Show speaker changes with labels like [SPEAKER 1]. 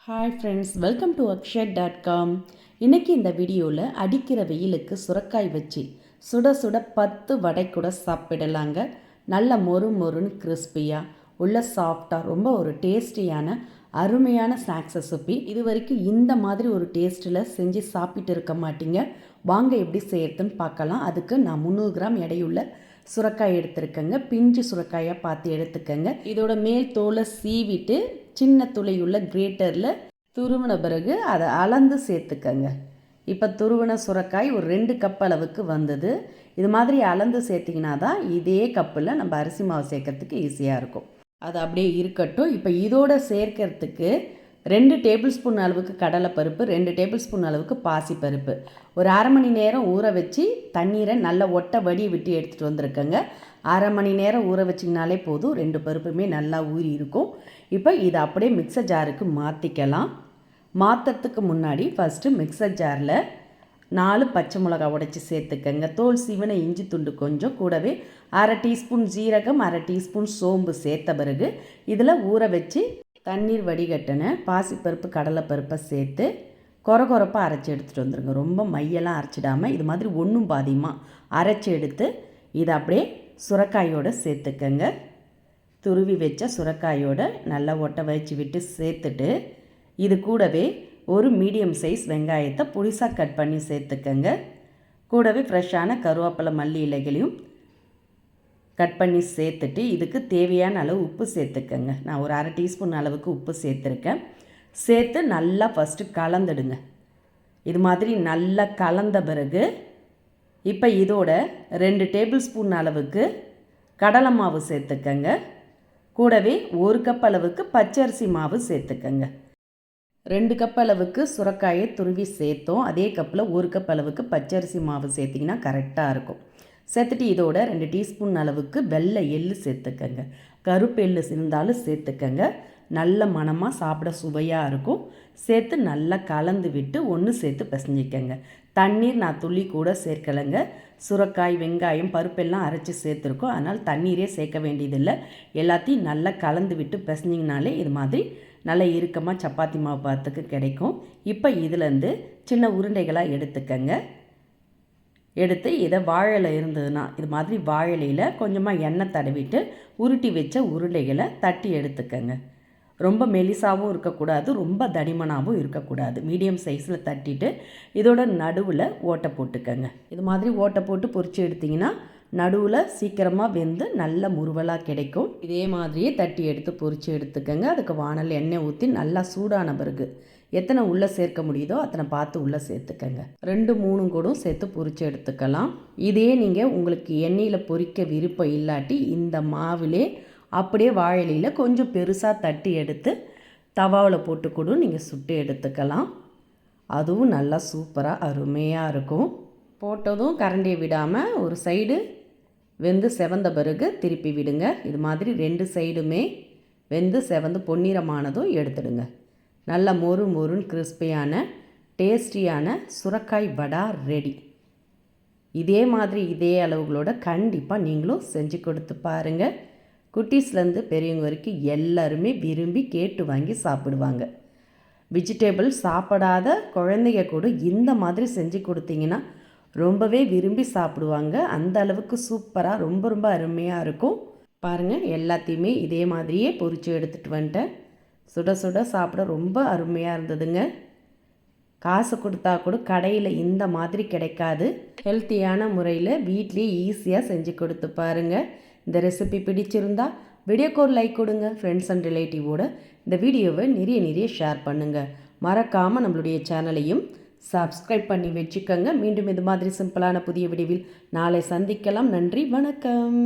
[SPEAKER 1] Hi friends, welcome to அக்ஷட்.com. இன்றைக்கி இந்த வீடியோவில் அடிக்கிற வெயிலுக்கு சுரக்காய் வச்சு சுட சுட 10 வடை கூட சாப்பிடலாங்க. நல்ல மொறு மொறுன்னு கிறிஸ்பியாக உள்ள சாஃப்டாக ரொம்ப ஒரு டேஸ்டியான அருமையான ஸ்நாக்ஸ் ரெசிபி. இது வரைக்கும் இந்த மாதிரி ஒரு டேஸ்ட்டில் செஞ்சு சாப்பிட்டு இருக்க மாட்டீங்க. வாங்க எப்படி செய்யறதுன்னு பார்க்கலாம். அதுக்கு நான் 300 கிராம் எடையுள்ள சுரக்காய் எடுத்துருக்கேங்க. பிஞ்சு சுரக்காயாக பார்த்து எடுத்துக்கங்க. இதோட மேல் தோலை சீவிட்டு சின்ன துளையுள்ள கிரேட்டரில் துருவின பிறகு அதை அளந்து சேர்த்துக்கங்க. இப்போ துருவின சுரக்காய் ஒரு 2 கப் அளவுக்கு வந்தது. இது மாதிரி அளந்து சேர்த்திங்கன்னா தான் இதே கப்பில் நம்ம அரிசி மாவு சேர்க்கறதுக்கு ஈஸியாக இருக்கும். அது அப்படியே இருக்கட்டும். இப்போ இதோட சேர்க்கறதுக்கு 2 டேபிள் ஸ்பூன் அளவுக்கு கடலைப்பருப்பு, 2 டேபிள் ஸ்பூன் அளவுக்கு பாசிப்பருப்பு ஒரு அரை மணி நேரம் ஊற வச்சு தண்ணீரை நல்லா ஒட்டை வடி விட்டு எடுத்துகிட்டு வந்திருக்கேங்க. அரை மணி நேரம் ஊற வச்சிங்கனாலே போதும், 2 பருப்புமே நல்லா ஊறி இருக்கும். இப்போ இதை அப்படியே மிக்சர் ஜாருக்கு மாற்றிக்கலாம். மாற்றுறதுக்கு முன்னாடி ஃபஸ்ட்டு மிக்சர் ஜாரில் 4 பச்சை மிளகா உடைச்சி சேர்த்துக்கங்க. தோல் சீவன இஞ்சி துண்டு கொஞ்சம், கூடவே அரை டீஸ்பூன் ஜீரகம், அரை டீஸ்பூன் சோம்பு சேர்த்த பிறகு இதில் ஊற வச்சு தண்ணீர் வடிகட்டின பாசிப்பருப்பு கடலைப்பருப்பை சேர்த்து கொரப்பாக அரைச்சி எடுத்துகிட்டு வந்துடுங்க. ரொம்ப மையெல்லாம் அரைச்சிடாமல் இது மாதிரி ஒன்றும் பாதியமாக அரைச்சி எடுத்து இதை அப்படியே சுரக்காயோடு சேர்த்துக்கங்க. துருவி வச்ச சுரக்காயோடு நல்லா ஒட்ட வச்சு விட்டு சேர்த்துட்டு இது கூடவே ஒரு மீடியம் சைஸ் வெங்காயத்தை புடிசாக கட் பண்ணி சேர்த்துக்கங்க. கூடவே ஃப்ரெஷ்ஷான கருவேப்பிலை மல்லி இலைகளையும் கட் பண்ணி சேர்த்துட்டு இதுக்கு தேவையான அளவு உப்பு சேர்த்துக்கங்க. நான் ஒரு அரை டீஸ்பூன் அளவுக்கு உப்பு சேர்த்துருக்கேன். சேர்த்து நல்லா ஃபஸ்ட்டு கலந்துடுங்க. இது மாதிரி நல்லா கலந்த பிறகு இப்போ இதோட 2 டேபிள் ஸ்பூன் அளவுக்கு கடலை மாவு சேர்த்துக்கங்க. கூடவே 1 கப் அளவுக்கு பச்சரிசி மாவு சேர்த்துக்கங்க. 2 கப் அளவுக்கு சுரக்காயை துருவி சேர்த்தோம். அதே கப்பில் 1 கப் அளவுக்கு பச்சரிசி மாவு சேர்த்திங்கன்னா கரெக்டாக இருக்கும். சேர்த்துட்டு இதோட 2 டீஸ்பூன் அளவுக்கு வெள்ளை எள்ளு சேர்த்துக்கங்க. கருப்பு எள்ளு இருந்தாலும் சேர்த்துக்கங்க. நல்ல மணமாக சாப்பிட சுவையாக இருக்கும். சேர்த்து நல்லா கலந்து விட்டு ஒன்று சேர்த்து பிசைஞ்சிக்கங்க. தண்ணீர் நான் துளி கூட சேர்க்கலைங்க. சுரக்காய் வெங்காயம் பருப்பெல்லாம் அரைச்சி சேர்த்துருக்கோம். அதனால் தண்ணீரே சேர்க்க வேண்டியதில்லை. எல்லாத்தையும் நல்லா கலந்து விட்டு பிசைஞ்சிங்கனாலே இது மாதிரி நல்லா இறுக்கமாக சப்பாத்தி மாவு பார்த்துக்கு கிடைக்கும். இப்போ இதிலேருந்து சின்ன உருண்டைகளாக எடுத்துக்கங்க. எடுத்து இதை வாழை இருந்ததுன்னா இது மாதிரி வாழையில் கொஞ்சமாக எண்ணெய் தடவிட்டு உருட்டி வச்ச உருளைகளை தட்டி எடுத்துக்கங்க. ரொம்ப மெலிசாகவும் இருக்கக்கூடாது, ரொம்ப தடிமனாகவும் இருக்கக்கூடாது. மீடியம் சைஸில் தட்டிட்டு இதோட நடுவில் ஓட்டை போட்டுக்கங்க. இது மாதிரி ஓட்டை போட்டு பொரித்து எடுத்திங்கன்னா நடுவில் சீக்கிரமாக வெந்து நல்ல முறுவலாக கிடைக்கும். இதே மாதிரியே தட்டி எடுத்து பொரித்து எடுத்துக்கங்க. அதுக்கு வானல் எண்ணெய் ஊற்றி நல்லா சூடான பிறகு எத்தனை உள்ளே சேர்க்க முடியுதோ அத்தனை பார்த்து உள்ளே சேர்த்துக்கங்க. 2-3 கூட சேர்த்து பொரித்து எடுத்துக்கலாம். இதே நீங்கள் உங்களுக்கு எண்ணெயில் பொரிக்க விருப்பம் இல்லாட்டி இந்த மாவிலே அப்படியே வாழையில கொஞ்சம் பெருசாக தட்டி எடுத்து தவாவில் போட்டு கூட நீங்கள் சுட்டு எடுத்துக்கலாம். அதுவும் நல்லா சூப்பராக அருமையாக இருக்கும். போட்டதும் கரண்டியை விடாமல் ஒரு சைடு வெந்து செவந்த பிறகு திருப்பி விடுங்க. இது மாதிரி 2 சைடுமே வெந்து செவந்து பொன்னிறமானதும் எடுத்துடுங்க. நல்ல மொறு மொறுன்னு கிறிஸ்பியான டேஸ்டியான சுரக்காய் வடை ரெடி. இதே மாதிரி இதே அளவுகளோட கண்டிப்பாக நீங்களும் செஞ்சு கொடுத்து பாருங்கள். குட்டீஸ்லேருந்து பெரியவங்க வரைக்கும் எல்லாருமே விரும்பி கேட்டு வாங்கி சாப்பிடுவாங்க. வெஜிடபிள் சாப்பிடாத குழந்தைங்க கூட இந்த மாதிரி செஞ்சு கொடுத்தீங்கன்னா ரொம்பவே விரும்பி சாப்பிடுவாங்க. அந்த அளவுக்கு சூப்பராக ரொம்ப ரொம்ப அருமையாக இருக்கும். பாருங்கள், எல்லாத்தையுமே இதே மாதிரியே பொரித்து எடுத்துகிட்டு வந்துட்டேன். சுட சுட சாப்பிட ரொம்ப அருமையாக இருந்ததுங்க. காசு கொடுத்தா கூட கடையில் இந்த மாதிரி கிடைக்காது. ஹெல்த்தியான முறையில் வீட்லேயே ஈஸியாக செஞ்சு கொடுத்து பாருங்கள். இந்த ரெசிபி பிடிச்சிருந்தா வீடியோக்கு ஒரு லைக் கொடுங்க. ஃப்ரெண்ட்ஸ் அண்ட் ரிலேட்டிவோட இந்த வீடியோவை நிறைய ஷேர் பண்ணுங்கள். மறக்காமல் நம்மளுடைய சேனலையும் சப்ஸ்கிரைப் பண்ணி வச்சுக்கோங்க. மீண்டும் இது மாதிரி சிம்பிளான புதிய வீடியோவில் நாளை சந்திக்கலாம். நன்றி, வணக்கம்.